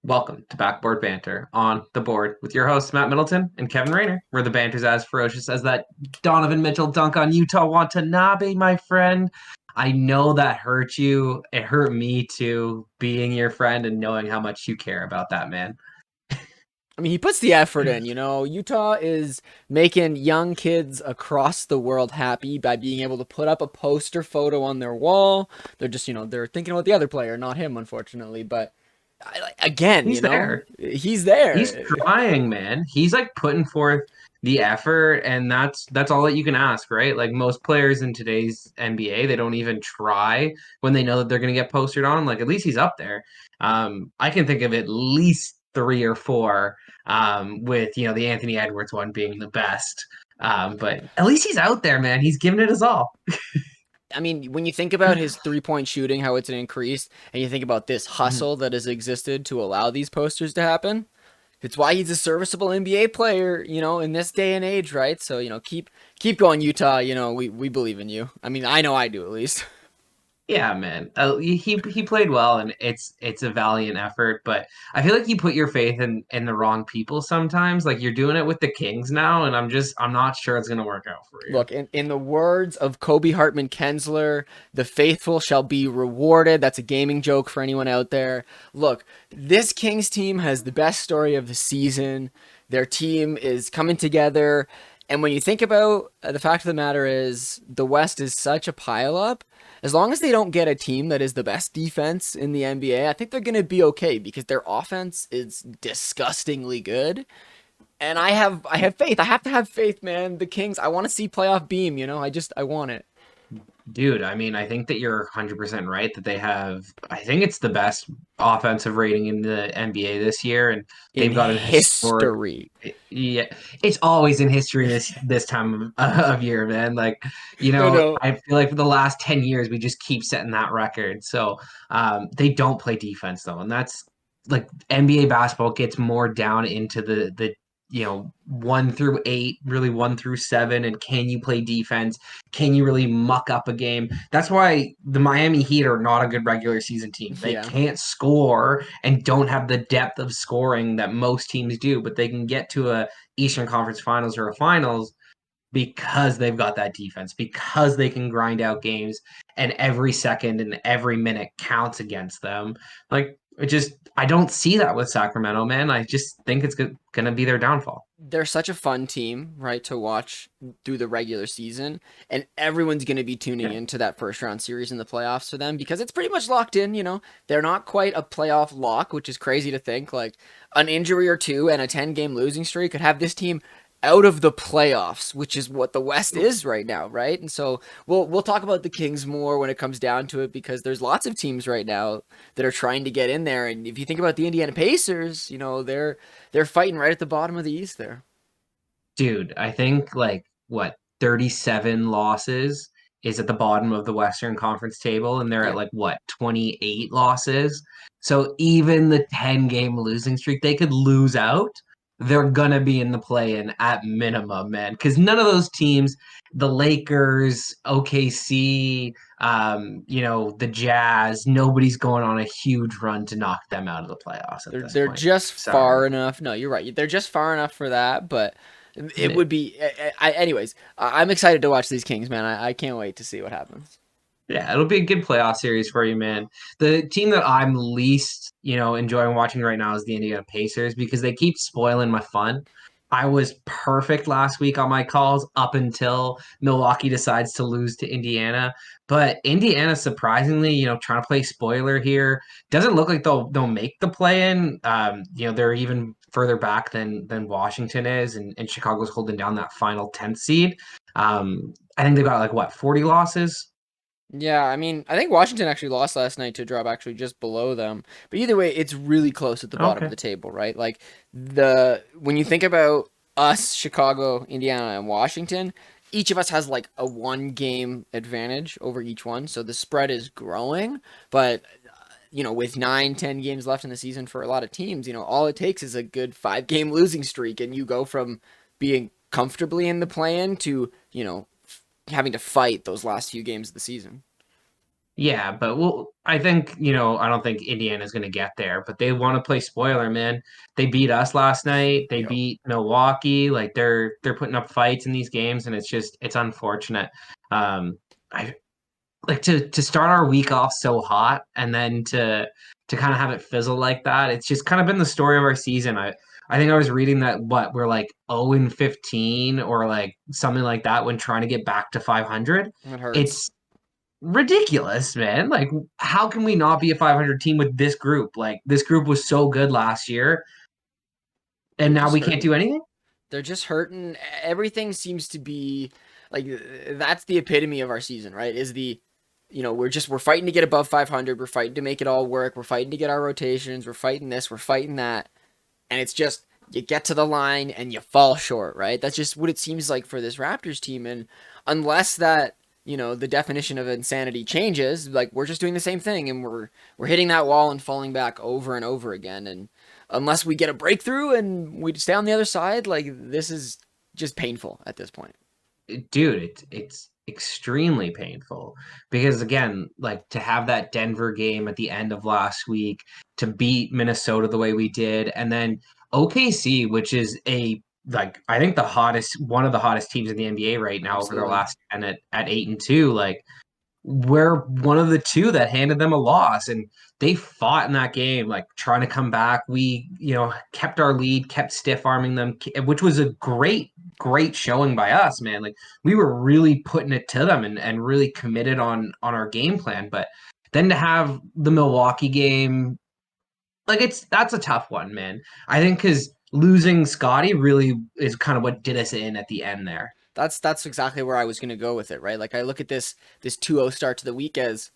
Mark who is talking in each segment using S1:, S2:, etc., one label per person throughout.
S1: Welcome to Backboard Banter on the board with your hosts, Matt Middleton and Kevin Rayner, where the banter's as ferocious as that Donovan Mitchell dunk on Utah Watanabe, my friend. I know that hurt you. It hurt me too, being your friend and knowing how much you care about that man.
S2: I mean, he puts the effort in, you know. Utah is making young kids across the world happy by being able to put up a poster photo on their wall. They're just, they're thinking about the other player, not him, unfortunately. But again,
S1: He's there.
S2: he's
S1: He's
S2: there.
S1: trying, man. He's like putting forth the effort, and that's all that you can ask, right? Like most players in today's NBA, they don't even try when they know that they're going to get posted on. Like at least he's up there. I can think of at least three or four, with the Anthony Edwards one being the best. But at least he's out there, man. He's giving it his all.
S2: I mean, when you think about his 3-point shooting, how it's increased, and you think about this hustle that has existed to allow these posters to happen, it's why he's a serviceable NBA player, in this day and age, right? So, keep going, Utah. We believe in you. I mean, I know I do at least.
S1: Yeah, man. He played well, and it's a valiant effort. But I feel like you put your faith in the wrong people sometimes. Like you're doing it with the Kings now, and I'm not sure it's gonna work out for you.
S2: Look, in the words of Kobe Hartman Kensler, the faithful shall be rewarded. That's a gaming joke for anyone out there. Look, this Kings team has the best story of the season. Their team is coming together. And when you think about the fact of the matter is the West is such a pileup. As long as they don't get a team that is the best defense in the NBA, I think they're going to be okay because their offense is disgustingly good. And I have faith. I have to have faith, man. The Kings, I want to see playoff beam, I want it.
S1: Dude, I mean, I think that you're 100% right that they have, I think it's the best offensive rating in the NBA this year, and
S2: In
S1: they've got an historic.
S2: history.
S1: Yeah, it's always in history this time of year, man. Like,
S2: No, no.
S1: I feel like for the last 10 years, we just keep setting that record. So, they don't play defense though, and that's like NBA basketball gets more down into the 1 through 8, really 1 through 7, and can you play defense? Can you really muck up a game? That's why the Miami Heat are not a good regular season team. They
S2: Yeah.
S1: can't score and don't have the depth of scoring that most teams do, but they can get to a Eastern Conference Finals or a Finals because they've got that defense, because they can grind out games and every second and every minute counts against them. Like I don't see that with Sacramento, man. I just think it's going to be their downfall.
S2: They're such a fun team, right, to watch through the regular season. And everyone's going to be tuning
S1: Yeah.
S2: into that first round series in the playoffs for them because it's pretty much locked in. They're not quite a playoff lock, which is crazy to think. Like an injury or two and a 10-game losing streak could have this team out of the playoffs, which is what the West is right now, right? And so we'll talk about the Kings more when it comes down to it because there's lots of teams right now that are trying to get in there. And if you think about the Indiana Pacers, they're fighting right at the bottom of the East there.
S1: Dude, I think like what 37 losses is at the bottom of the Western Conference table, and they're at
S2: Yeah.
S1: like what 28 losses. So even the 10-game losing streak, they could lose out. They're gonna be in the play-in at minimum, man. Because none of those teams, the Lakers, OKC, the Jazz, nobody's going on a huge run to knock them out of the playoffs at this
S2: They're
S1: point.
S2: just far
S1: Sorry.
S2: enough. No, you're right. They're just far enough for that, but it
S1: Yeah.
S2: would be. Anyways, I'm excited to watch these Kings, man. I can't wait to see what happens.
S1: Yeah, it'll be a good playoff series for you, man. The team that I'm least, enjoying watching right now is the Indiana Pacers because they keep spoiling my fun. I was perfect last week on my calls up until Milwaukee decides to lose to Indiana. But Indiana, surprisingly, trying to play spoiler here, doesn't look like they'll make the play in. They're even further back than Washington is, and Chicago's holding down that final 10th seed. I think they've got like what 40 losses.
S2: Yeah, I mean, I think Washington actually lost last night to drop actually just below them. But either way, it's really close at the bottom of
S1: Okay.
S2: the table, right? Like the when you think about us, Chicago, Indiana, and Washington, each of us has like a 1 game advantage over each one. So the spread is growing, but with 9, 10 games left in the season for a lot of teams, all it takes is a good 5-game losing streak, and you go from being comfortably in the play-in to, having to fight those last few games of the season.
S1: Yeah, but I think, I don't think Indiana's going to get there, but they want to play spoiler, man. They beat us last night. They
S2: Yep.
S1: beat Milwaukee. Like they're putting up fights in these games, and it's unfortunate. I like to start our week off so hot and then to kind of have it fizzle like that. It's just kind of been the story of our season. I think I was reading that we're like 0 and 15 or like something like that when trying to get back to 500.
S2: It hurts.
S1: It's ridiculous, man. Like, how can we not be a 500 team with this group? Like, this group was so good last year,
S2: They're
S1: and now
S2: just
S1: we can't
S2: hurting.
S1: do anything?
S2: They're just hurting. Everything seems to be like that's the epitome of our season, right? Is the we're fighting to get above 500. We're fighting to make it all work. We're fighting to get our rotations. We're fighting this. We're fighting that. And it's just you get to the line and you fall short, right? That's just what it seems like for this Raptors team. And unless that the definition of insanity changes, like we're just doing the same thing and we're hitting that wall and falling back over and over again. And unless we get a breakthrough and we stay on the other side, like this is just painful at this point.
S1: Dude, it's extremely painful because again, like to have that Denver game at the end of last week, to beat Minnesota the way we did, and then OKC, which is a like I think one of the hottest teams in the NBA right now over their
S2: Absolutely.
S1: last and at 8-2, like we're one of the two that handed them a loss, and they fought in that game like trying to come back. We kept our lead, kept stiff arming them, which was a great showing by us, man. Like we were really putting it to them and really committed on our game plan. But then to have the Milwaukee game, like that's a tough one, man. I think because losing Scotty really is kind of what did us in at the end there.
S2: That's exactly where I was gonna go with it, right? Like I look at this 2-0 start to the week as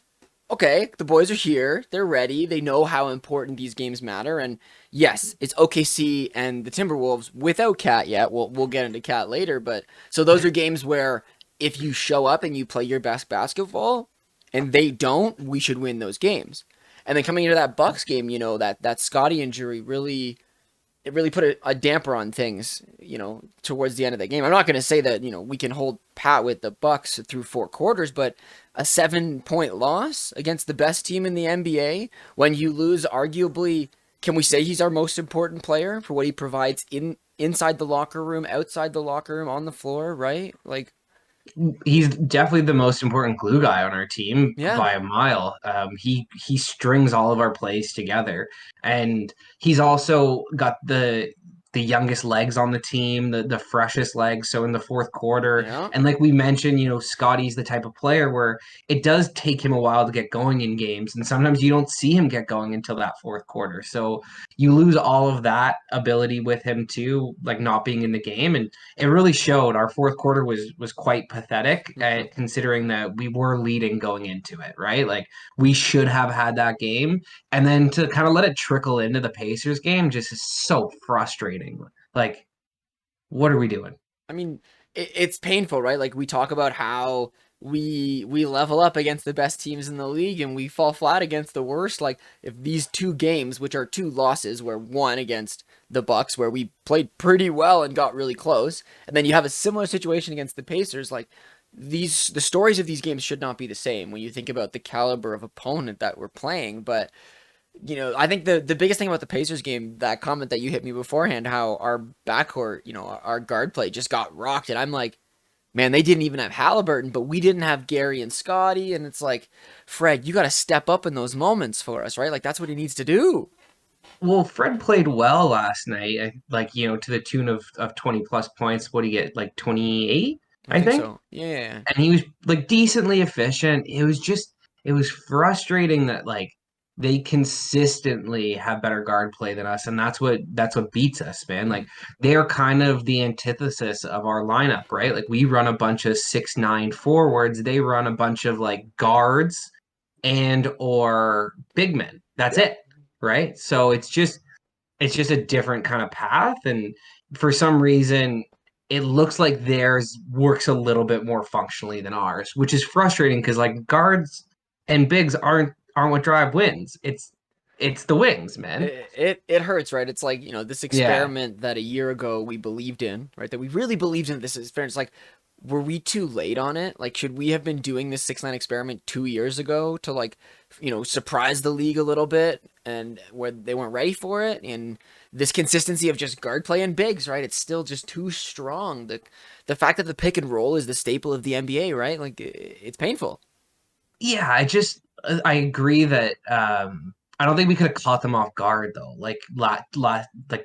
S2: okay, the boys are here. They're ready. They know how important these games matter. And yes, it's OKC and the Timberwolves without Cat yet. We'll get into Cat later, but so those are games where if you show up and you play your best basketball and they don't, we should win those games. And then coming into that Bucks game, that Scotty injury really put a damper on things, towards the end of the game. I'm not going to say that, we can hold pat with the Bucks through 4 quarters, but a 7-point loss against the best team in the NBA when you lose arguably, can we say he's our most important player for what he provides inside the locker room, outside the locker room, on the floor, right? Like,
S1: He's definitely the most important glue guy on our team
S2: yeah,
S1: by a mile. He strings all of our plays together, and he's also got the youngest legs on the team, the freshest legs. So in the fourth quarter,
S2: yeah.
S1: and like we mentioned, Scotty's the type of player where it does take him a while to get going in games, and sometimes you don't see him get going until that fourth quarter. So you lose all of that ability with him too, like not being in the game, and it really showed. Our fourth quarter was quite pathetic, considering that we were leading going into it, right? Like we should have had that game, and then to kind of let it trickle into the Pacers game just is so frustrating. Like, what are we doing?
S2: I mean, it's painful, right? Like we talk about how we level up against the best teams in the league and we fall flat against the worst. Like if these 2 games, which are 2 losses, where one against the Bucks, where we played pretty well and got really close, and then you have a similar situation against the Pacers, like the stories of these games should not be the same when you think about the caliber of opponent that we're playing. But I think the biggest thing about the Pacers game, that comment that you hit me beforehand, how our backcourt, our guard play just got rocked, and I'm like, man, they didn't even have Halliburton, but we didn't have Gary and Scotty, and it's like, Fred, you got to step up in those moments for us, right? Like that's what he needs to do.
S1: Well, Fred played well last night, like to the tune of 20 plus points. What do you get? Like 28,
S2: I
S1: I
S2: think
S1: think.
S2: so. Yeah.
S1: And he was like decently efficient. It was frustrating that like they consistently have better guard play than us, and that's what beats us, man. Like
S2: Mhm.
S1: they are kind of the antithesis of our lineup, right? Like we run a bunch of 6'9" forwards, they run a bunch of like guards and or big men. That's
S2: Yeah.
S1: it, right? So it's just a different kind of path, and for some reason it looks like theirs works a little bit more functionally than ours, which is frustrating because like guards and bigs aren't what drive wins. It's the wings, man.
S2: It hurts, right? It's like, this
S1: Yeah.
S2: experiment that a year ago we believed in, right? That we really believed in this experiment. It's like, were we too late on it? Like, should we have been doing this 6-9 experiment 2 years ago to like, surprise the league a little bit, and where they weren't ready for it? And this consistency of just guard play and bigs, right? It's still just too strong. The fact that the pick and roll is the staple of the NBA, right? Like, it's painful.
S1: Yeah, I agree that I don't think we could have caught them off guard though. Like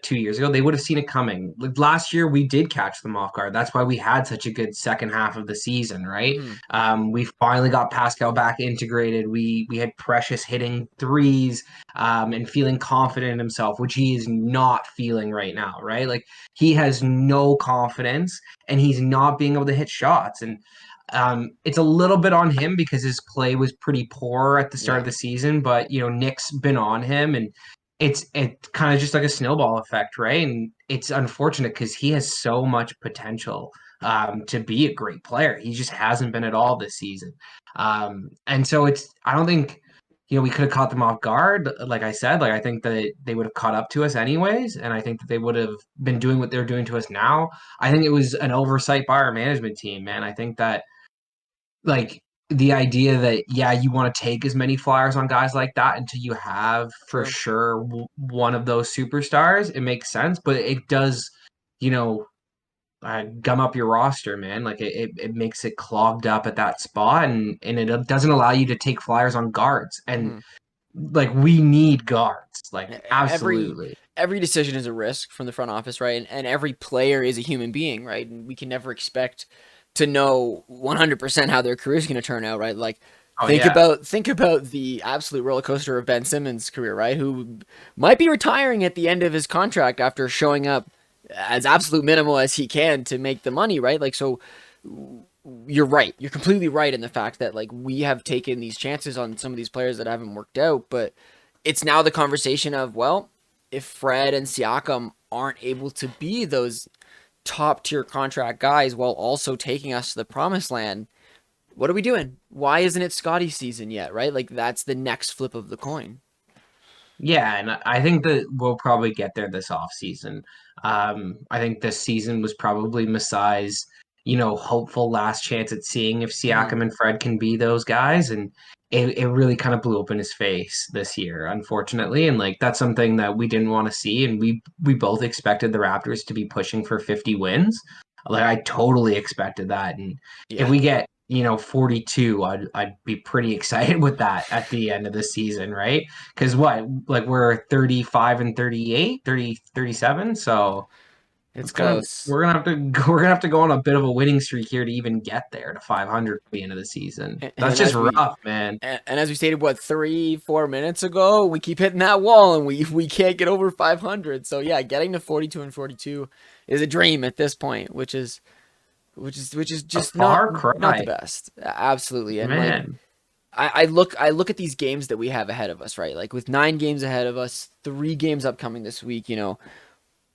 S1: 2 years ago, they would have seen it coming. Like last year, we did catch them off guard. That's why we had such a good second half of the season, right?
S2: Hmm.
S1: We finally got Pascal back integrated. We had Precious hitting threes and feeling confident in himself, which he is not feeling right now, right? Like he has no confidence and he's not being able to hit shots. And it's a little bit on him because his play was pretty poor at the start of
S2: Yeah,
S1: the season, but Nick's been on him, and it's kind of just like a snowball effect, right? And it's unfortunate because he has so much potential to be a great player. He just hasn't been at all this season, and so I don't think we could have caught them off guard. Like I said, like I think that they would have caught up to us anyways, and I think that they would have been doing what they're doing to us now. I think it was an oversight by our management team, man. I think that like the idea that yeah you want to take as many flyers on guys like that until you have for
S2: true.
S1: sure one of those superstars, it makes sense, but it does you know gum up your roster, man. Like it makes it clogged up at that spot, and it doesn't allow you to take flyers on guards, and
S2: Hmm.
S1: like we need guards, like
S2: every
S1: absolutely.
S2: every decision is a risk from the front office, right? And every player is a human being, right? And we can never expect to know 100% how their career is going to turn out, right? Like
S1: Oh
S2: think
S1: yeah.
S2: about think about the absolute roller coaster of Ben Simmons' career, right? Who might be retiring at the end of his contract after showing up as absolute minimal as he can to make the money, right? Like so you're right. You're completely right in the fact that like we have taken these chances on some of these players that haven't worked out, but it's now the conversation of, well, if Fred and Siakam aren't able to be those top tier contract guys while also taking us to the promised land, what are we doing? Why isn't it Scotty season yet, right? Like that's the next flip of the coin.
S1: Yeah, and I think that we'll probably get there this off season. I think this season was probably Masai's, hopeful last chance at seeing if
S2: Mm-hmm.
S1: Siakam and Fred can be those guys, and it really kind of blew up in his face this year, unfortunately. And like that's something that we didn't want to see, and we both expected the Raptors to be pushing for 50 wins. Like I totally expected that, and if
S2: Yeah.
S1: we get 42, I'd be pretty excited with that at the end of the season, right? Because what, like we're 35 and 38, 30, 37. So
S2: It's
S1: it's gonna
S2: close.
S1: we're gonna have to we're gonna have to go on a bit of a winning streak here to even get there to 500 at the end of the season. That's
S2: And
S1: just
S2: as we
S1: rough, man.
S2: and as we stated, what 3-4 minutes ago, we keep hitting that wall, and we can't get over 500. So yeah, getting to 42 and 42 is a dream at this point, which is
S1: A
S2: just not
S1: far
S2: not the
S1: cry,
S2: best. Absolutely, and like
S1: man.
S2: I look at these games that we have ahead of us, right? Like with 9 games ahead of us, 3 games upcoming this week.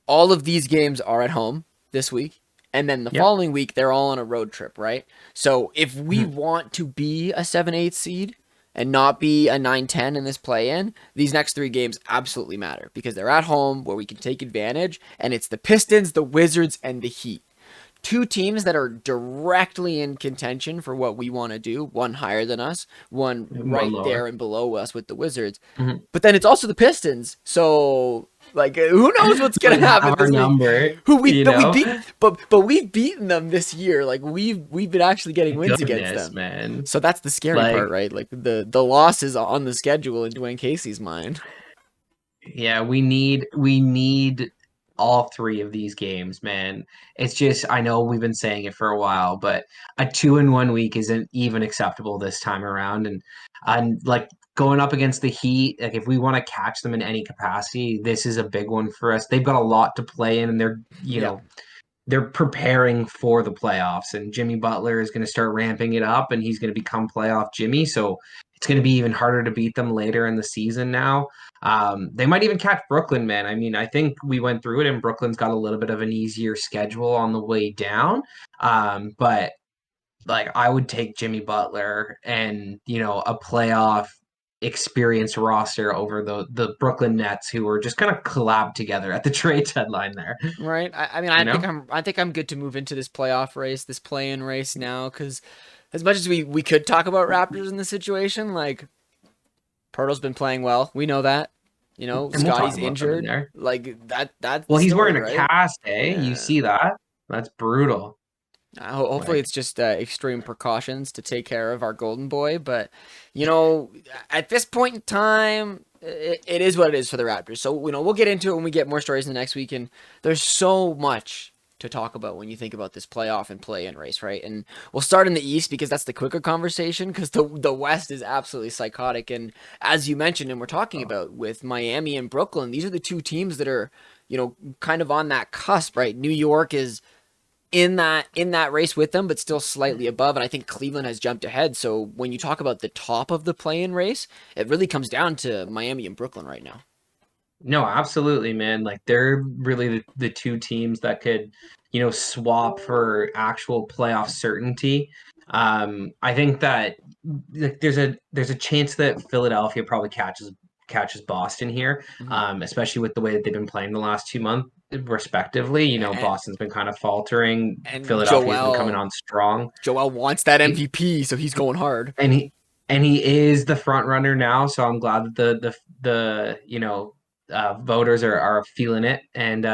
S2: All of these games are at home this week. And then the
S1: Yep.
S2: following week, they're all on a road trip, right? So if we
S1: Mhm.
S2: want to be a 7-8 seed and not be a 9-10 in this play in, these next 3 games absolutely matter because they're at home where we can take advantage. And it's the Pistons, the Wizards, and the Heat. 2 teams that are directly in contention for what we want to do. One higher than us, one
S1: One
S2: right there
S1: lower.
S2: and below us with the Wizards.
S1: Mhm.
S2: But then it's also the Pistons. So like who knows what's gonna
S1: Would
S2: happen
S1: have our
S2: this week?
S1: number,
S2: Who we
S1: you
S2: but we
S1: know.
S2: beat but we've beaten them this year. Like we've been actually getting wins against
S1: Goodness,
S2: them.
S1: man.
S2: So that's the scary part,
S1: Like,
S2: right? Like the loss is on the schedule in Dwayne Casey's mind.
S1: yeah, we need all three of these games, man. It's just I know we've been saying it for a while, but a 2-1 week isn't even acceptable this time around. And like going up against the Heat, like if we want to catch them in any capacity, this is a big one for us. They've got a lot to play in, and
S2: Yeah.
S1: they're preparing for the playoffs, and Jimmy Butler is going to start ramping it up, and he's going to become playoff Jimmy. So it's going to be even harder to beat them later in the season now. They might even catch Brooklyn, man. I mean, I think we went through it, and Brooklyn's got a little bit of an easier schedule on the way down. But like, I would take Jimmy Butler and a playoff. experienced roster over the Brooklyn Nets, who were just kind of collabed together at the trade deadline there.
S2: Right. I mean,
S1: You know,
S2: I think I'm good to move into this playoff race, this play-in race now, because as much as we could talk about Raptors in this situation, like Pirtle's been playing well. We know that. You know,
S1: and we'll talk
S2: Scotty's
S1: about them in
S2: injured.
S1: there.
S2: Like that's
S1: Well,
S2: the
S1: he's wearing
S2: story,
S1: a
S2: right?
S1: cast, eh? You
S2: Yeah.
S1: see that? That's brutal.
S2: Hopefully,
S1: Like,
S2: it's just extreme precautions to take care of our golden boy. But you know, at this point in time, it is what it is for the Raptors. So you know, we'll get into it when we get more stories in the next week. And there's so much to talk about when you think about this playoff and play-in race, right? And we'll start in the East because that's the quicker conversation. Because the West is absolutely psychotic. And as you mentioned, and we're talking about with Miami and Brooklyn, these are the two teams that are kind of on that cusp, right? New York is in that race with them, but still slightly above. And I think Cleveland has jumped ahead. So when you talk about the top of the play-in race, it really comes down to Miami and Brooklyn right now.
S1: no, absolutely, man. Like they're really the two teams that could, swap for actual playoff certainty. I think that like, there's a chance that Philadelphia probably catches Boston here,
S2: Mm-hmm.
S1: especially with the way that they've been playing the last 2 months, respectively.
S2: And,
S1: Boston's been kind of faltering.
S2: and
S1: Philadelphia's been coming on strong.
S2: Joel wants that MVP, so he's going hard.
S1: and he is the front runner now. So I'm glad that voters are feeling it. And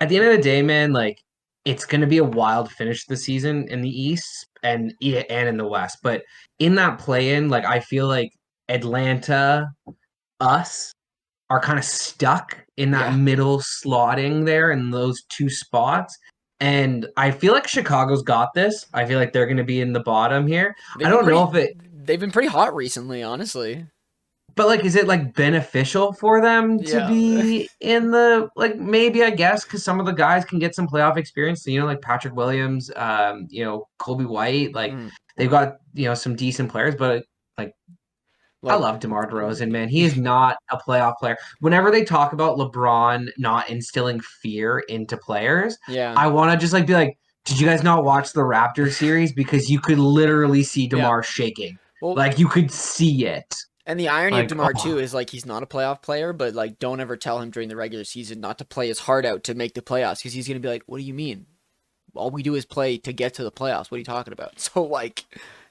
S1: at the end of the day, man, like it's going to be a wild finish the season in the East and in the West. But in that play-in, like I feel like Atlanta, us are kind of stuck in that
S2: Yeah,
S1: middle slotting there in those two spots. And I feel like Chicago's got this. I feel like they're going to be in the bottom here. I
S2: they've been
S1: don't know
S2: pretty.
S1: if it
S2: They've been pretty hot recently, honestly.
S1: But like, is it like beneficial for them to
S2: Yeah,
S1: be in the like maybe I guess because some of the guys can get some playoff experience, like Patrick Williams, Kobe White, like
S2: mm,
S1: they've got some decent players, but like I
S2: look,
S1: love DeMar DeRozan, man. He is not a playoff player. Whenever they talk about LeBron not instilling fear into players,
S2: yeah,
S1: I want to just like be like, did you guys not watch the Raptors series? Because you could literally see
S2: yeah.
S1: DeMar shaking,
S2: Well,
S1: like you could see it.
S2: and the irony of
S1: Like,
S2: DeMar
S1: oh,
S2: too is like he's not a playoff player, but like don't ever tell him during the regular season not to play his heart out to make the playoffs because he's gonna be like, "What do you mean? All we do is play to get to the playoffs. What are you talking about?" So like,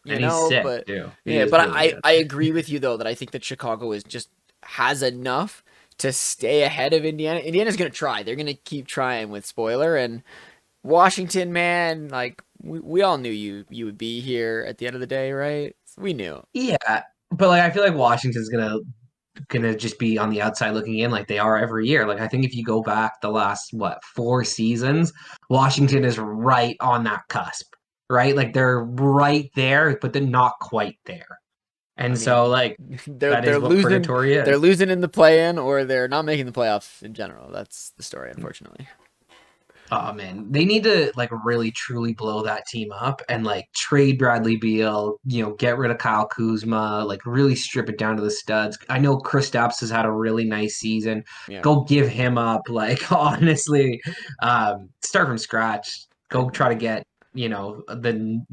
S1: and he's sick
S2: but
S1: too. He
S2: yeah,
S1: is
S2: but
S1: really good.
S2: I agree with you though that I think that Chicago is just has enough to stay ahead of Indiana. Indiana's gonna try. They're gonna keep trying with spoiler and Washington, man. Like we all knew you would be here at the end of the day, right? We knew.
S1: Yeah, but like I feel like Washington's gonna just be on the outside looking in like they are every year. Like I think if you go back the last 4 seasons, Washington is right on that cusp, right? Like they're right there, but they're not quite there.
S2: I
S1: And
S2: mean,
S1: so like
S2: they're
S1: that
S2: they're
S1: is what
S2: losing
S1: purgatory
S2: they're
S1: is.
S2: losing in the play-in or they're not making the playoffs in general. That's the story, unfortunately.
S1: Oh man, they need to like really truly blow that team up and like trade Bradley Beal, get rid of Kyle Kuzma, like really strip it down to the studs. I know Kristaps has had a really nice season.
S2: Yeah.
S1: Go give him up, like honestly, start from scratch.
S2: I,
S1: Go try to get the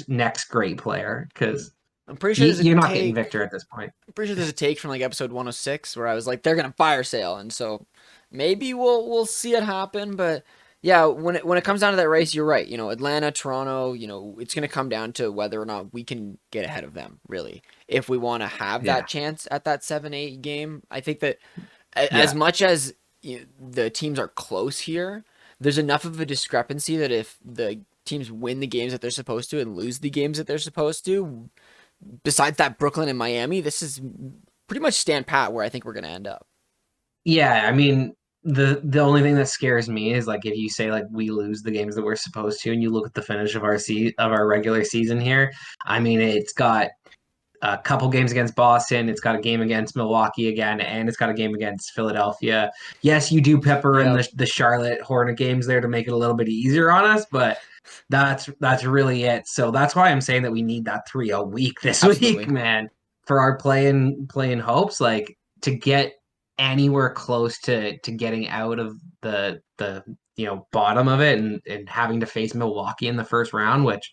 S1: next great player because
S2: I'm pretty sure there's a
S1: you're not getting
S2: take.
S1: Victor at this point.
S2: I'm pretty sure there's a take from like episode 106 where I was like, they're gonna fire sale, and so maybe we'll see it happen. But yeah, when it comes down to that race, you're right. Atlanta, Toronto. It's gonna come down to whether or not we can get ahead of them. Really, if we want to have
S1: Yeah,
S2: that chance at that 7-8 game, I think that as
S1: yeah.
S2: much as the teams are close here, there's enough of a discrepancy that if the teams win the games that they're supposed to and lose the games that they're supposed to, besides that Brooklyn and Miami, this is pretty much stand pat where I think we're going to end up.
S1: Yeah, I mean, the only thing that scares me is like if you say like we lose the games that we're supposed to, and you look at the finish of our regular season here. I mean, it's got a couple games against Boston, it's got a game against Milwaukee again, and it's got a game against Philadelphia. Yes, you do pepper in
S2: Yeah,
S1: the Charlotte Hornet games there to make it a little bit easier on us, but that's really it. So that's why I'm saying that we need that 3-0 week this week,
S2: absolutely.
S1: man, for our playing hopes, like to get anywhere close to getting out of the bottom of it and having to face Milwaukee in the first round, which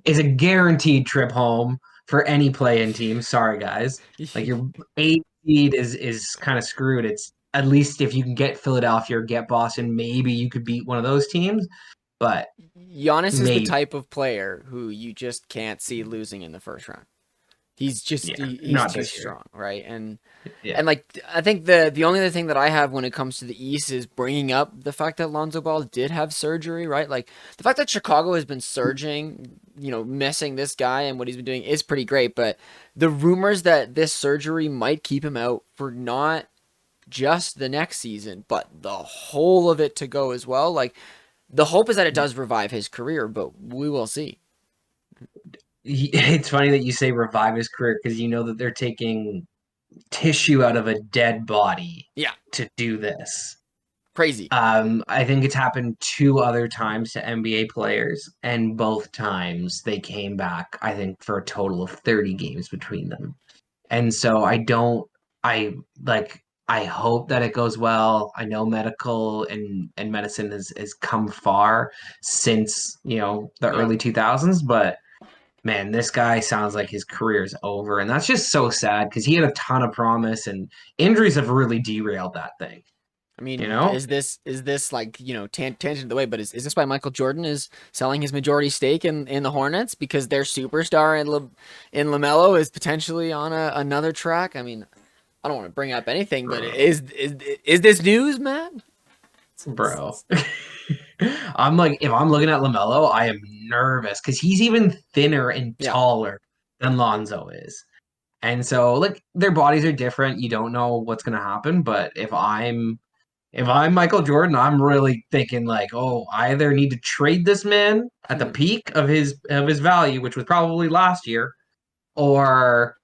S1: is a guaranteed trip home for any play-in team. Sorry, guys. Like your 8 seed is kind of screwed. It's at least if you can get Philadelphia or get Boston, maybe you could beat one of those teams. But
S2: Giannis is the
S1: maybe,
S2: type of player who you just can't see losing in the first round.
S1: yeah,
S2: He's
S1: not
S2: too
S1: this year.
S2: strong, right?
S1: Yeah,
S2: And like I think the only other thing that I have when it comes to the East is bringing up the fact that Lonzo Ball did have surgery, right? Like the fact that Chicago has been surging, missing this guy and what he's been doing is pretty great, but the rumors that this surgery might keep him out for not just the next season, but the whole of it to go as well. Like the hope is that it does revive his career, but we will see.
S1: it's funny that you say revive his career because you know that they're taking tissue out of a dead body
S2: Yeah,
S1: to do this.
S2: crazy.
S1: I think it's happened 2 other times to NBA players, and both times they came back, I think, for a total of 30 games between them. And so I like, I hope that it goes well. I know medical and medicine has come far since, the
S2: Yeah.
S1: early 2000s, but man, this guy sounds like his career's over. And that's just so sad because he had a ton of promise and injuries have really derailed that thing,
S2: I
S1: you
S2: mean,
S1: know?
S2: is this like tangent of the way? But is this why Michael Jordan is selling his majority stake in the Hornets because their superstar in Lamelo is potentially on another track? I mean, I don't want to bring up anything, but
S1: Bro.
S2: is this news, Matt?
S1: Bro. I'm like, if I'm looking at LaMelo, I am nervous because he's even thinner and
S2: Yeah.
S1: taller than Lonzo is. And so, like, their bodies are different. You don't know what's gonna happen. But if I'm Michael Jordan, I'm really thinking like, oh, I either need to trade this man at the peak of his value, which was probably last year, or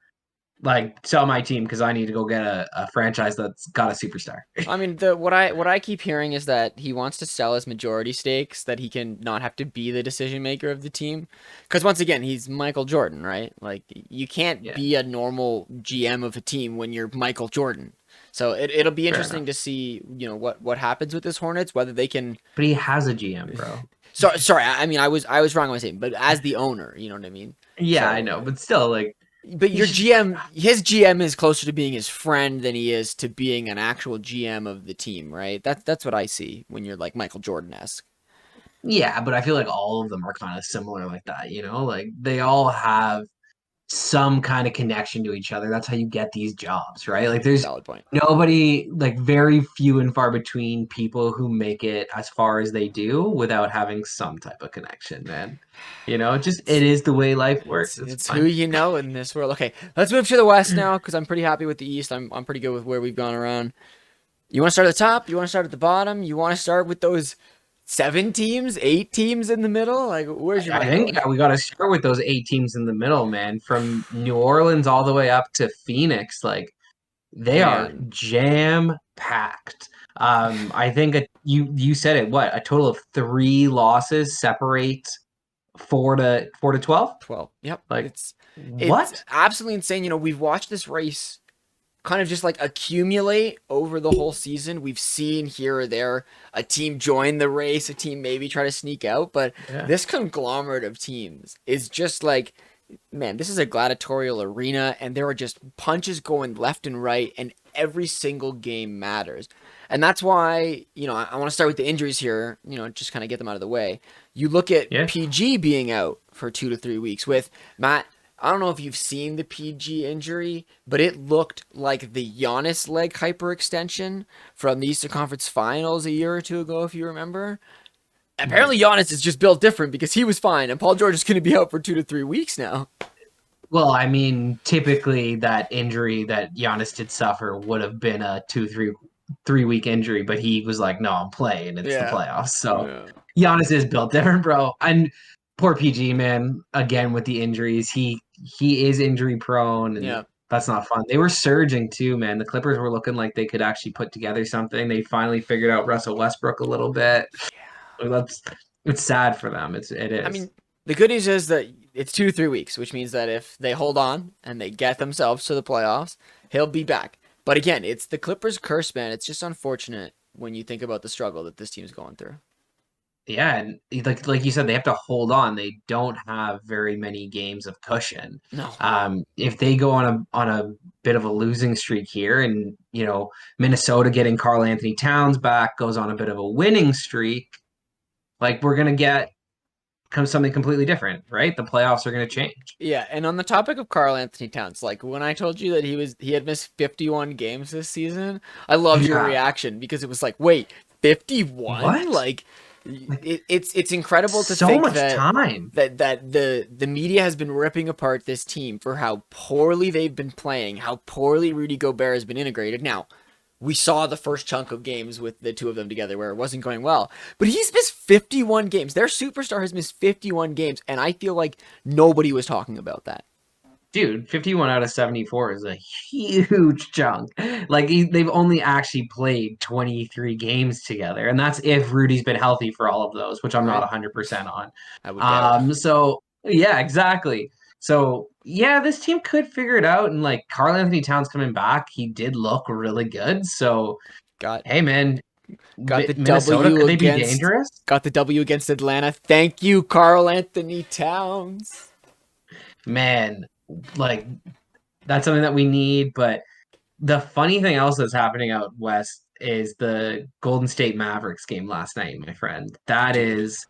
S1: like sell my team because I need to go get a franchise that's got a superstar.
S2: I mean, the what I keep hearing is that he wants to sell his majority stakes that he can not have to be the decision maker of the team. Because once again, he's Michael Jordan, right? Like you can't
S1: Yeah,
S2: be a normal GM of a team when you're Michael Jordan. So it'll be
S1: fair
S2: interesting
S1: enough.
S2: to see, what happens with this Hornets, whether they can.
S1: But he has a GM, bro.
S2: Sorry, I mean I was wrong when I was saying, but as the owner, you know what I mean.
S1: Yeah, I
S2: So
S1: know, but still, like,
S2: but
S1: he's
S2: your
S1: just
S2: GM, his GM is closer to being his friend than he is to being an actual GM of the team, right? That's what I see when you're like Michael Jordan-esque.
S1: yeah, but I feel like all of them are kind of similar like that, Like they all have some kind of connection to each other. That's how you get these jobs, right? Like there's
S2: Valid point.
S1: nobody, like very few and far between people who make it as far as they do without having some type of connection, man. Just it
S2: It's
S1: is the way life
S2: it's
S1: works. It's
S2: it's who
S1: fine.
S2: you know in this world. Okay, let's move to the West now because I'm pretty happy with the East. I'm pretty good with where we've gone around. You want to start at the top? You want to start at the bottom? You want to start with those 7 teams, 8 teams in the middle? Like, where's your
S1: I
S2: mind
S1: think
S2: going?
S1: yeah, we got to start with those 8 teams in the middle, man, from New Orleans all the way up to Phoenix. Like they are
S2: Man,
S1: jam packed. I think you said it. What, a total of 3 losses separate 4 to 12?
S2: 12. Yep,
S1: Like
S2: it's
S1: what?
S2: absolutely insane. We've watched this race kind of just like accumulate over the whole season. We've seen here or there a team join the race, a team maybe try to sneak out, but
S1: Yeah,
S2: this conglomerate of teams is just like, man, this is a gladiatorial arena, and there are just punches going left and right, and every single game matters. And that's why, I want to start with the injuries here, just kind of get them out of the way. You look at
S1: yeah.
S2: PG being out for 2 to 3 weeks with Matt. I don't know if you've seen the PG injury, but it looked like the Giannis leg hyperextension from the Eastern Conference Finals a year or two ago, if you remember. Apparently, Giannis is just built different because he was fine, and Paul George is going to be out for 2 to 3 weeks now.
S1: Well, I mean, typically that injury that Giannis did suffer would have been a 3 week injury, but he was like, "No, I'm playing. It's the
S2: Yeah.
S1: playoffs." So
S2: Yeah.
S1: Giannis is built different, bro. And poor PG, man. Again with the injuries, he is injury prone, and
S2: Yeah.
S1: that's not fun. They were surging too, man. The Clippers were looking like they could actually put together something. They finally figured out Russell Westbrook a little bit. That's it's sad for them. It
S2: I
S1: is.
S2: mean, the good news is that it's 2 to 3 weeks, which means that if they hold on and they get themselves to the playoffs, he'll be back. But again, it's the Clippers' curse, man. It's just unfortunate when you think about the struggle that this team's going through.
S1: Yeah, and like you said, they have to hold on. They don't have very many games of cushion.
S2: No.
S1: If they go on a bit of a losing streak here, and Minnesota getting Karl Anthony Towns back goes on a bit of a winning streak, like we're gonna get something completely different, right? The playoffs are gonna change.
S2: Yeah, and on the topic of Karl Anthony Towns, like when I told you that he had missed 51 games this season, I loved your
S1: Yeah.
S2: reaction because it was like, wait, 51?
S1: What?
S2: Like
S1: Like
S2: it's incredible to
S1: so
S2: think
S1: much time.
S2: that the media has been ripping apart this team for how poorly they've been playing, how poorly Rudy Gobert has been integrated. Now, we saw the first chunk of games with the two of them together where it wasn't going well. But he's missed 51 games. Their superstar has missed 51 games, and I feel like nobody was talking about that.
S1: Dude, 51 out of 74 is a huge chunk. Like they've only actually played 23 games together, and that's if Rudy's been healthy for all of those, which I'm not
S2: Right?
S1: 100% on.
S2: I would doubt.
S1: So yeah, exactly. So yeah, this team could figure it out, and like Karl Anthony Towns coming back, he did look really good. So
S2: Got
S1: hey, man,
S2: got the
S1: Minnesota,
S2: W
S1: could they be
S2: against
S1: dangerous?
S2: got the W against Atlanta. Thank you, Karl Anthony Towns.
S1: Man, like that's something that we need, but the funny thing else that's happening out west is the Golden State Mavericks game last night, my friend. That
S2: Dude.
S1: is,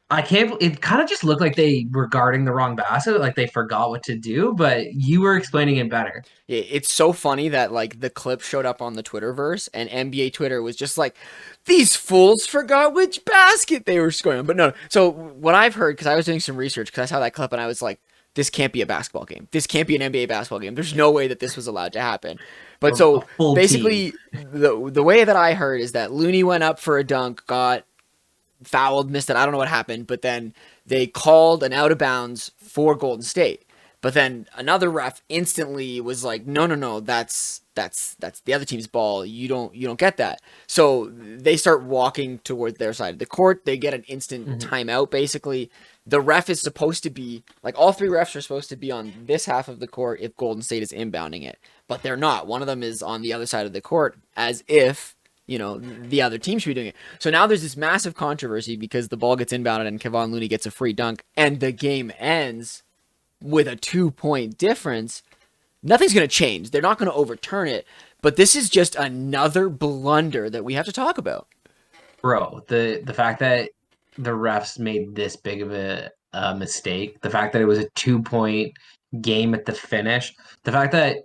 S1: I can't. It kind of just looked like they were guarding the wrong basket, like they forgot what to do. But you were explaining it better,
S2: It's so funny that like the clip showed up on the Twitterverse and NBA Twitter was just like, these fools forgot which basket they were scoring on. But no, so what I've heard, because I was doing some research, because I saw that clip and I was like, this can't be a basketball game. This can't be an NBA basketball game. There's no way that this was allowed to happen. But
S1: a
S2: so
S1: full team.
S2: basically, the way that I heard is that Looney went up for a dunk, got fouled, missed it. I don't know what happened, but then they called an out of bounds for Golden State. But then another ref instantly was like, no, no, no, that's the other team's ball. You don't get that. So they start walking toward their side of the court. They get an instant
S1: Mhm.
S2: timeout. Basically, the ref is supposed to be like all three refs are supposed to be on this half of the court if Golden State is inbounding it, but they're not. One of them is on the other side of the court as if the other team should be doing it. So now there's this massive controversy because the ball gets inbounded and Kevon Looney gets a free dunk and the game ends with a 2-point difference. Nothing's going to change. They're not going to overturn it, but this is just another blunder that we have to talk about.
S1: Bro, the fact that the refs made this big of a mistake, the fact that it was a 2 point game at the finish, the fact that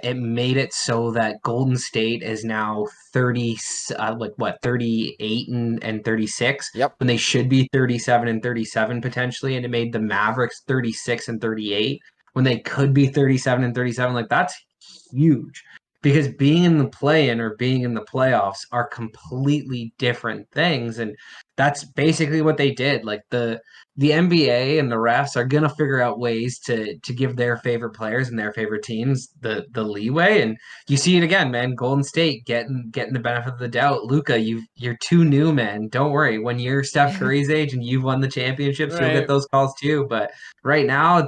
S1: it made it so that Golden State is now 30, like what, 38 and 36
S2: Yep.
S1: when they should be 37 and 37 potentially, and it made the Mavericks 36 and 38 when they could be 37 and 37. Like that's huge because being in the play-in or being in the playoffs are completely different things, and that's basically what they did. Like the NBA and the refs are gonna figure out ways to give their favorite players and their favorite teams the leeway, and you see it again, man. Golden State getting the benefit of the doubt. Luca, you're too new, man. Don't worry. When you're Steph Curry's age and you've won the championships, you'll get
S2: Right.
S1: those calls too. But right now,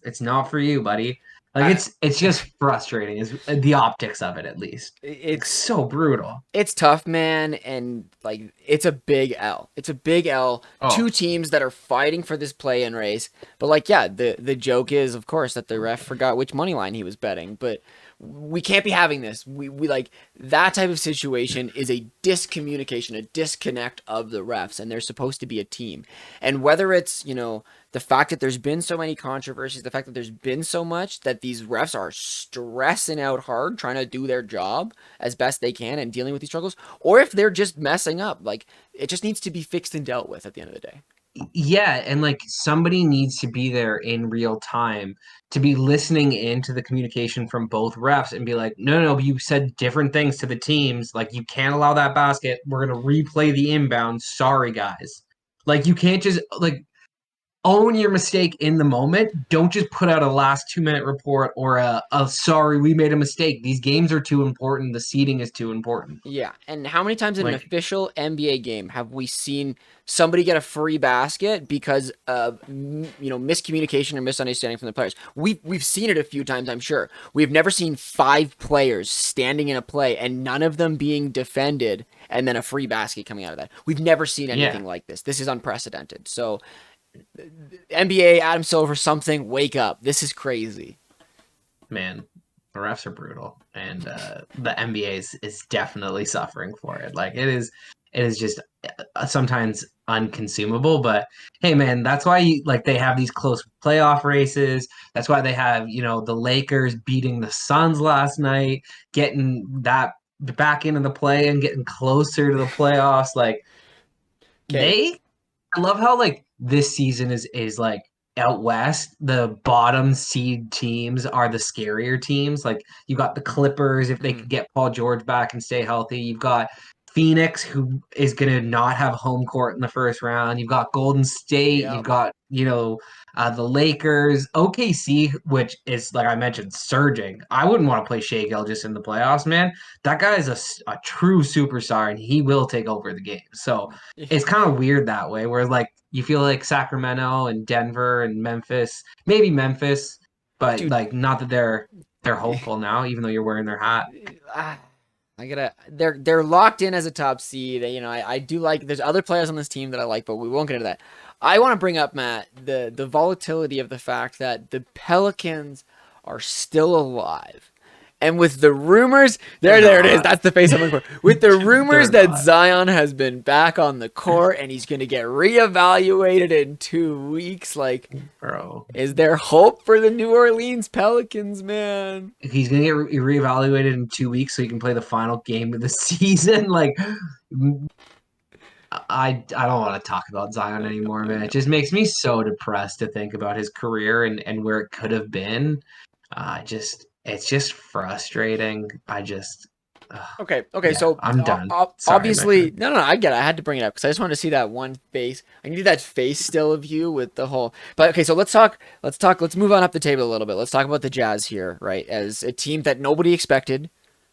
S1: it's not for you, buddy. Like
S2: I,
S1: it's just frustrating. Is the optics of it at least? Like
S2: it's
S1: so brutal.
S2: it's tough, man, and like it's a big L. It's a big L.
S1: Oh,
S2: Two teams that are fighting for this play-in race, but like, yeah, the joke is, of course, that the ref forgot which money line he was betting. But we can't be having this. We like that type of situation is a discommunication, a disconnect of the refs, and they're supposed to be a team. And whether it's the fact that there's been so many controversies, the fact that there's been so much that these refs are stressing out hard, trying to do their job as best they can and dealing with these struggles, or if they're just messing up, like it just needs to be fixed and dealt with at the end of the day.
S1: yeah, and like somebody needs to be there in real time to be listening into the communication from both refs and be like, no, no, you said different things to the teams. Like you can't allow that basket. We're gonna replay the inbound. Sorry, guys. Like you can't just like own your mistake in the moment. Don't just put out a last 2 minute report or a sorry, we made a mistake. These games are too important. The seeding is too important.
S2: Yeah, and how many times in an
S1: Like,
S2: official NBA game have we seen somebody get a free basket because of miscommunication or misunderstanding from the players? We've seen it a few times, I'm sure. We've never seen 5 players standing in a play and none of them being defended, and then a free basket coming out of that. We've never seen
S1: yeah,
S2: anything like this. This is unprecedented. So, NBA, Adam Silver, something, wake up. This is crazy.
S1: man, the refs are brutal, and the NBA is definitely suffering for it. Like it is just sometimes unconsumable. But hey, man, that's why like they have these close playoff races. That's why they have the Lakers beating the Suns last night, getting that back into the play and getting closer to the playoffs. Like
S2: Okay.
S1: they I love how like this season is like out west, the bottom seed teams are the scarier teams. Like you got the Clippers if they
S2: Mm-hmm.
S1: could get Paul George back and stay healthy. You've got Phoenix who is going to not have home court in the first round. You've got Golden State. You've
S2: Yep.
S1: got the Lakers, OKC, which is like I mentioned, surging. I wouldn't want to play Shea Gilgeous in the playoffs, man. That guy is a true superstar, and he will take over the game. So it's kind of weird that way, where like you feel like Sacramento and Denver and Memphis, maybe Memphis, but
S2: Dude.
S1: like not that they're hopeful now, even though you're wearing their hat.
S2: ah, they're locked in as a top seed. I do like there's other players on this team that I like, but we won't get into that. I want to bring up, Matt, the volatility of the fact that the Pelicans are still alive. And with the rumors,
S1: They're
S2: there it is.
S1: not.
S2: That's the face I'm looking for. With the rumors
S1: They're
S2: that
S1: not,
S2: Zion has been back on the court and he's going to get reevaluated in 2 weeks, like,
S1: bro.
S2: is there hope for the New Orleans Pelicans, man?
S1: He's gonna get reevaluated in 2 weeks so he can play the final game of the season. Like, I don't want to talk about Zion
S2: I know,
S1: anymore,
S2: I
S1: man. It
S2: know.
S1: just makes me so depressed to think about his career and where it could have been. It's just frustrating.
S2: Okay.
S1: Yeah,
S2: So
S1: I'm done. Sorry,
S2: obviously,
S1: man.
S2: no. I get it. I had to bring it up because I just wanted to see that one face. I need that face still of you with the whole. But okay, so let's talk. Let's move on up the table a little bit. Let's talk about the Jazz here, right? As a team that nobody expected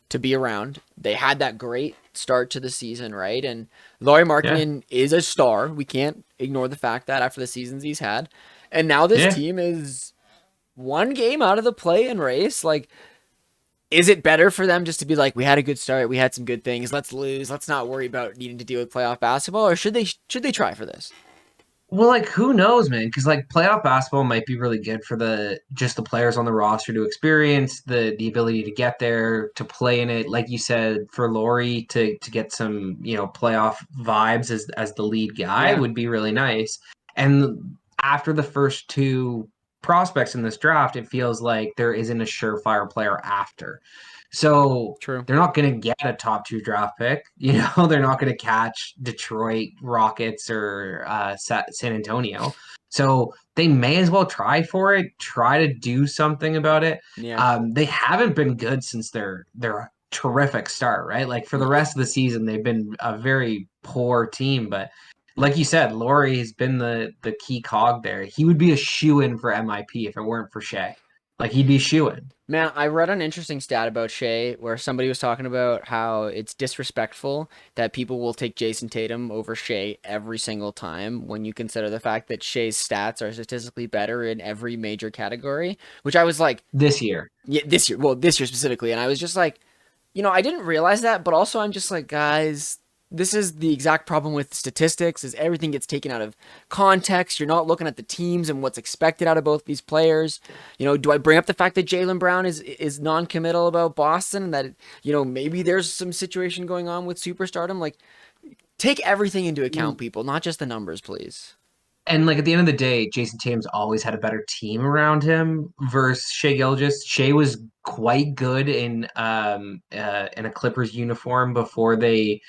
S2: to be around, they had that great start to the season, right? And Laurie
S1: Yeah,
S2: Markkinen is a star. We can't ignore the fact that after the seasons he's had, and now this
S1: yeah.
S2: team is one game out of the play-in race. Like, is it better for them just to be like, we had a good start, we had some good things, let's lose, let's not worry about needing to deal with playoff basketball, or should they try for this?
S1: Well, like who knows, man? Because like playoff basketball might be really good for the players on the roster to experience the ability to get there to play in it. Like you said, for Laurie to get some playoff vibes as the lead guy
S2: Yeah,
S1: would be really nice. And after the first two prospects in this draft, it feels like there isn't a surefire player after. So
S2: true.
S1: they're not going to get a top two draft pick. They're not going to catch Detroit Rockets or San Antonio. So they may as well try for it, try to do something about it.
S2: Yeah.
S1: They haven't been good since their terrific start, right? Like for the rest of the season, they've been a very poor team. But like you said, Laurie has been the key cog there. He would be a shoe in for MIP if it weren't for Shea. Like he'd be shoe in.
S2: Man, I read an interesting stat about Shea where somebody was talking about how it's disrespectful that people will take Jason Tatum over Shea every single time when you consider the fact that Shea's stats are statistically better in every major category, which I was like,
S1: This year.
S2: yeah, this year specifically, and I was just like, I didn't realize that, but also I'm just like, guys, this is the exact problem with statistics is everything gets taken out of context. You're not looking at the teams and what's expected out of both these players. Do I bring up the fact that Jaylen Brown is non-committal about Boston and that, maybe there's some situation going on with superstardom? Like, take everything into account, people, not just the numbers, please.
S1: And like at the end of the day, Jason Tatum's always had a better team around him versus Shea Gilgeous. Shea was quite good in a Clippers uniform before they,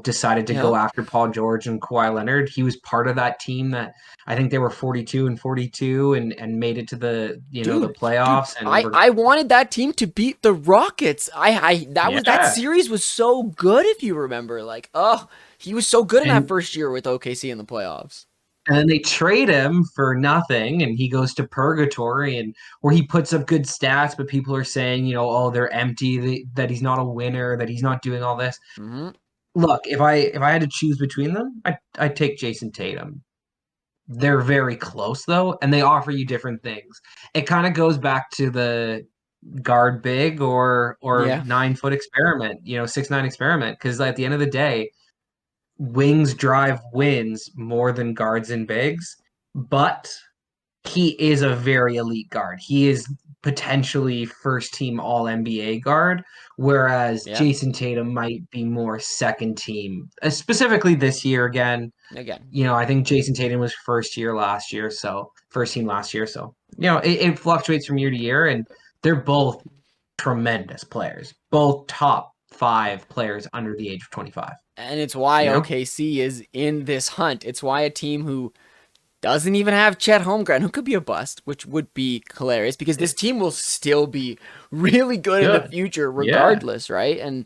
S1: decided to
S2: Yeah.
S1: go after Paul George and Kawhi Leonard. He was part of that team that I think they were 42 and 42 and made it to the
S2: Dude,
S1: playoffs and
S2: I
S1: were
S2: I wanted that team to beat the Rockets. That
S1: yeah.
S2: series was so good if you remember. Like, oh, he was so good in that
S1: And
S2: first year with OKC in the playoffs.
S1: And then they trade him for nothing, and he goes to purgatory, and where he puts up good stats, but people are saying, oh, they're empty, that he's not a winner, that he's not doing all this.
S2: Hmm.
S1: Look, if I had to choose between them, I'd take Jason Tatum. They're very close though, and they offer you different things. It kind of goes back to the guard big or
S2: Yeah.
S1: 9 foot experiment, 6'9" experiment, because at the end of the day, wings drive wins more than guards and bigs, but he is a very elite guard. He is potentially first team all NBA guard, whereas
S2: Yeah.
S1: Jason Tatum might be more second team, specifically this year again.
S2: Again.
S1: I think Jason Tatum was first team last year. So, it fluctuates from year to year, and they're both tremendous players, both top 5 players under the age of 25.
S2: And it's why
S1: You know?
S2: OKC is in this hunt. It's why a team who doesn't even have Chet Holmgren, who could be a bust, which would be hilarious because this team will still be really good in the
S1: Good.
S2: future
S1: Yeah.
S2: regardless, right? And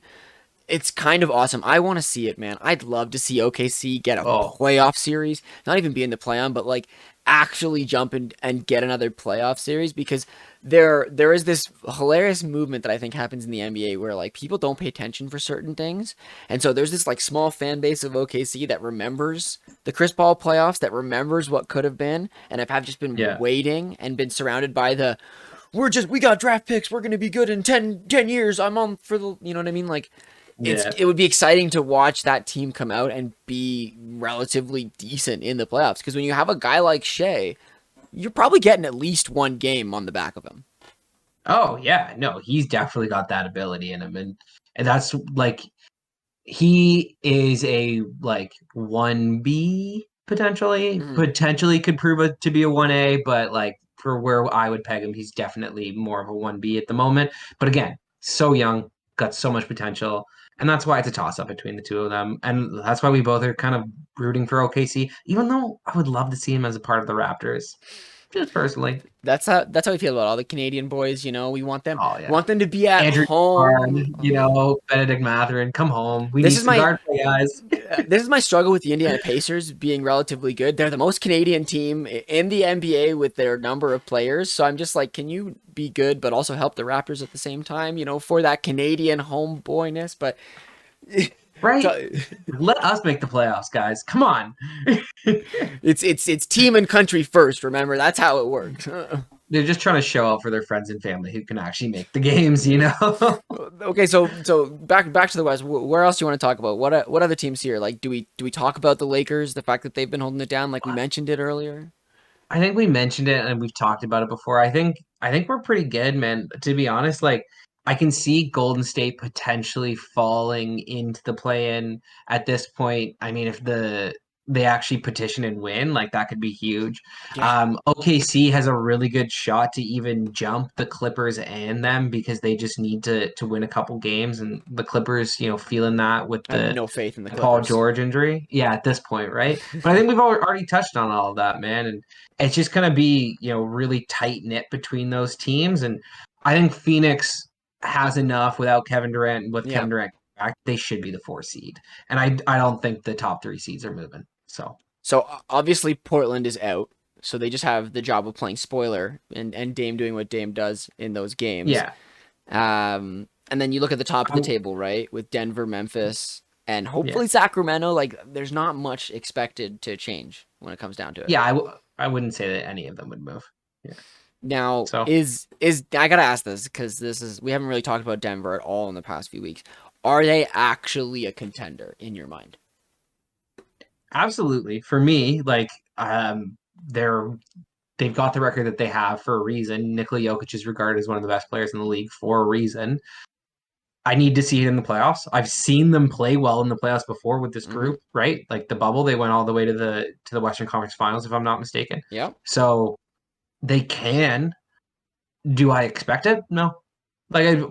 S2: it's kind of awesome. I want to see it, man. I'd love to see OKC get a
S1: Oh,
S2: playoff series, not even be in the play-on, but like actually jump in and get another playoff series because there is this hilarious movement that I think happens in the NBA where like people don't pay attention for certain things. And so there's this like small fan base of OKC that remembers the Chris Paul playoffs, that remembers what could have been, and if I've just been
S1: yeah.
S2: waiting and been surrounded by the we got draft picks, we're going to be good in 10 years. I'm on for the, you know what I mean? Like
S1: Yeah.
S2: it would be exciting to watch that team come out and be relatively decent in the playoffs because when you have a guy like Shea, you're probably getting at least one game on the back of him.
S1: Oh, yeah. No, he's definitely got that ability in him. And that's like, he is a like 1B potentially.
S2: Mhm.
S1: Potentially could prove it to be a 1A, but like for where I would peg him, he's definitely more of a 1B at the moment. But again, so young, got so much potential. And that's why it's a toss up between the two of them. And that's why we both are kind of rooting for OKC, even though I would love to see him as a part of the Raptors, just personally.
S2: That's how we feel about all the Canadian boys. You know,
S1: Oh,
S2: we
S1: yeah.
S2: want them to be at
S1: Andrew
S2: home.
S1: Yarn, Benedict Mathurin, come home. We
S2: This
S1: need
S2: is
S1: some
S2: my
S1: guard play, guys.
S2: this is my struggle with the Indiana Pacers being relatively good. They're the most Canadian team in the NBA with their number of players. So I'm just like, can you be good but also help the Raptors at the same time? You know, for that Canadian homeboyness. But
S1: Right?
S2: so-
S1: Let us make the playoffs, guys. Come on.
S2: it's team and country first. Remember, that's how it works.
S1: They're just trying to show out for their friends and family who can actually make the games.
S2: Okay, so back to the West. Where else do you want to talk about? What other teams here? Like, do we talk about the Lakers? The fact that they've been holding it down, like we mentioned it earlier.
S1: I think we mentioned it and we've talked about it before. I think we're pretty good, man. To be honest, like I can see Golden State potentially falling into the play-in at this point. I mean, if they actually petition and win, like that could be huge.
S2: Yeah,
S1: OKC has a really good shot to even jump the Clippers and them because they just need to win a couple games, and the Clippers, feeling that with
S2: I have
S1: the
S2: no faith in the
S1: Paul
S2: Clippers.
S1: George injury. Yeah, at this point, right? But I think we've already touched on all of that, man, and it's just going to be really tight knit between those teams, and I think Phoenix has enough without Kevin Durant, and with
S2: Yeah.
S1: Kevin Durant back, they should be the 4 seed, and I don't think the top 3 seeds are moving. So
S2: So obviously Portland is out. So they just have the job of playing spoiler and Dame doing what Dame does in those games.
S1: yeah,
S2: And then you look at the top of the
S1: um,
S2: table, right, with Denver, Memphis, and
S1: yeah,
S2: hopefully Sacramento. Like, there's not much expected to change when it comes down to it.
S1: yeah. I wouldn't say that any of them would move. Yeah.
S2: Now,
S1: So
S2: is I gotta ask this because we haven't really talked about Denver at all in the past few weeks. Are they actually a contender in your mind?
S1: absolutely, for me, like they're they've got the record that they have for a reason. Nikola Jokic is regarded as one of the best players in the league for a reason. I need to see it in the playoffs. I've seen them play well in the playoffs before with this
S2: Mm-hmm.
S1: group, right? Like the bubble, they went all the way to the Western Conference Finals, if I'm not mistaken.
S2: Yep.
S1: So they can. Do I expect it? No. Like if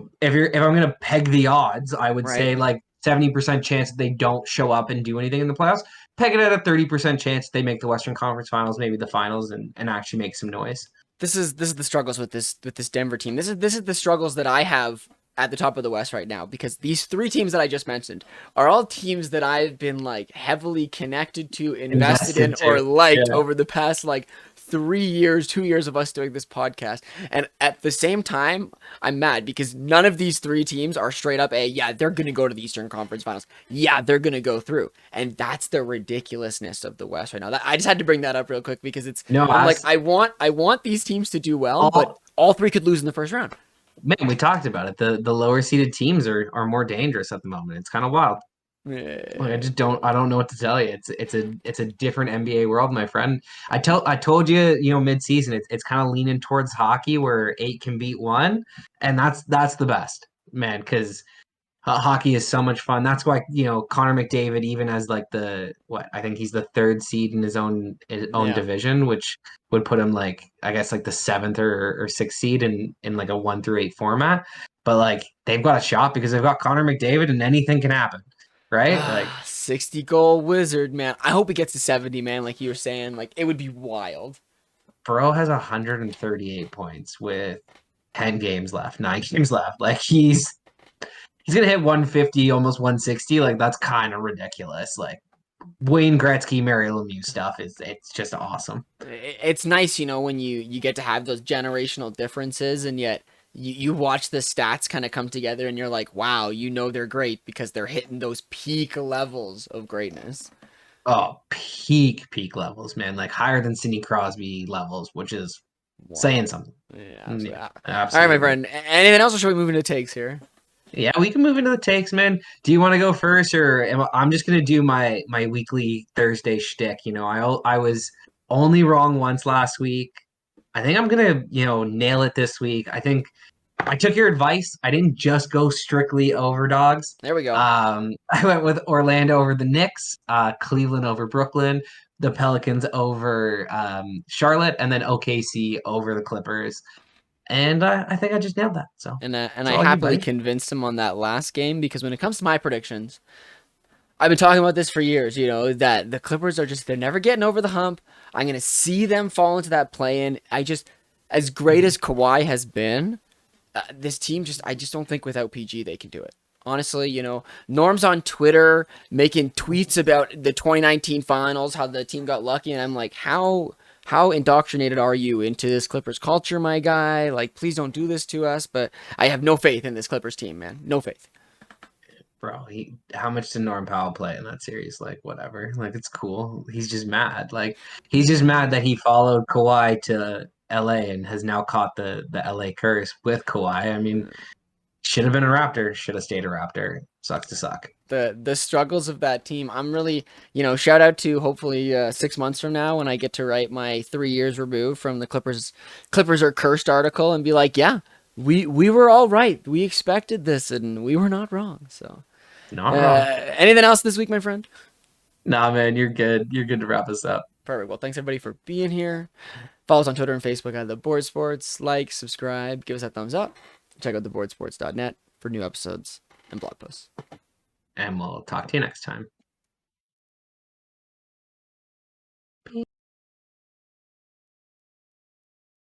S1: I'm gonna peg the odds, I would
S2: Right.
S1: say like 70% chance that they don't show up and do anything in the playoffs. Peg it at a 30% chance they make the Western Conference Finals, maybe the finals, and actually make some noise.
S2: This is the struggles with this Denver team. This is the struggles that I have at the top of the West right now, because these three teams that I just mentioned are all teams that I've been like heavily connected to, invested in,
S1: Invested
S2: or
S1: too.
S2: liked
S1: Yeah.
S2: over the past like 3 years, 2 years of us doing this podcast. And at the same time, I'm mad because none of these three teams are straight up yeah, they're going to go to the Eastern Conference Finals. Yeah, they're going to go through. And that's the ridiculousness of the West right now. I just had to bring that up real quick because
S1: No,
S2: I'm like,
S1: us
S2: I want these teams to do well, but
S1: all
S2: all three could lose in the first round.
S1: man, we talked about it. The lower seeded teams are more dangerous at the moment. It's kind of wild. Like I don't know what to tell you. It's a different NBA world, my friend. I told you, mid season it's kind of leaning towards hockey where eight can beat one, and that's the best, man, because hockey is so much fun. That's why, Connor McDavid, even as like I think he's the third seed in his own
S2: Yeah.
S1: division, which would put him like, I guess, like the seventh or sixth seed in like a 1 through 8 format. But like they've got a shot because they've got Connor McDavid and anything can happen. Right? Like
S2: 60 goal wizard, man. I hope he gets to 70, man, like you were saying. Like it would be wild.
S1: Bro has 138 points with 10 games left, 9 games left. Like he's gonna hit 150, almost 160. Like that's kind of ridiculous. Like Wayne Gretzky, Mario Lemieux stuff it's just awesome.
S2: It's nice, when you get to have those generational differences, and yet you watch the stats kind of come together and you're like, wow, they're great because they're hitting those peak levels of greatness.
S1: Oh, peak levels, man. Like higher than Sidney Crosby levels, which is saying
S2: Wild.
S1: something.
S2: Yeah,
S1: Yeah,
S2: absolutely. All right, my
S1: absolutely.
S2: friend. Anything else, or should we move into takes here?
S1: Yeah, we can move into the takes, man. Do you want to go first, or I'm just gonna do my weekly Thursday shtick? I was only wrong once last week. I think I'm gonna nail it this week. I think I took your advice. I didn't just go strictly over dogs.
S2: There we go.
S1: I went with Orlando over the Knicks, Cleveland over Brooklyn, the Pelicans over Charlotte, and then OKC over the Clippers. And I think I just nailed that. So
S2: And
S1: it's
S2: I
S1: all you,
S2: happily
S1: buddy.
S2: convinced him on that last game because when it comes to my predictions, I've been talking about this for years, that the Clippers they're never getting over the hump. I'm going to see them fall into that play-in. As great
S1: Mhm.
S2: as Kawhi has been, this team I just don't think without PG they can do it. Honestly, Norm's on Twitter making tweets about the 2019 finals, how the team got lucky, and I'm like, how indoctrinated are you into this Clippers culture, my guy? Like, please don't do this to us. But I have no faith in this Clippers team, man. No faith.
S1: Bro, how much did Norm Powell play in that series? Like, whatever. Like, it's cool. He's just mad. Like, he's just mad that he followed Kawhi to LA and has now caught the LA curse with Kawhi. I mean, should have been a Raptor. Should have stayed a Raptor. Sucks to suck.
S2: The struggles of that team. I'm really, shout out to hopefully 6 months from now when I get to write my 3 years removed from the Clippers are cursed article and be like, yeah, we were all right. We expected this and we were not wrong. So,
S1: Not wrong.
S2: anything else this week, my friend?
S1: Nah, man, you're good. You're good to wrap us up.
S2: Perfect. Well, thanks everybody for being here. Follow us on Twitter and Facebook at The Board Sports. Like, subscribe, give us a thumbs up. Check out theboardsports.net for new episodes and blog posts.
S1: And we'll talk to you next time.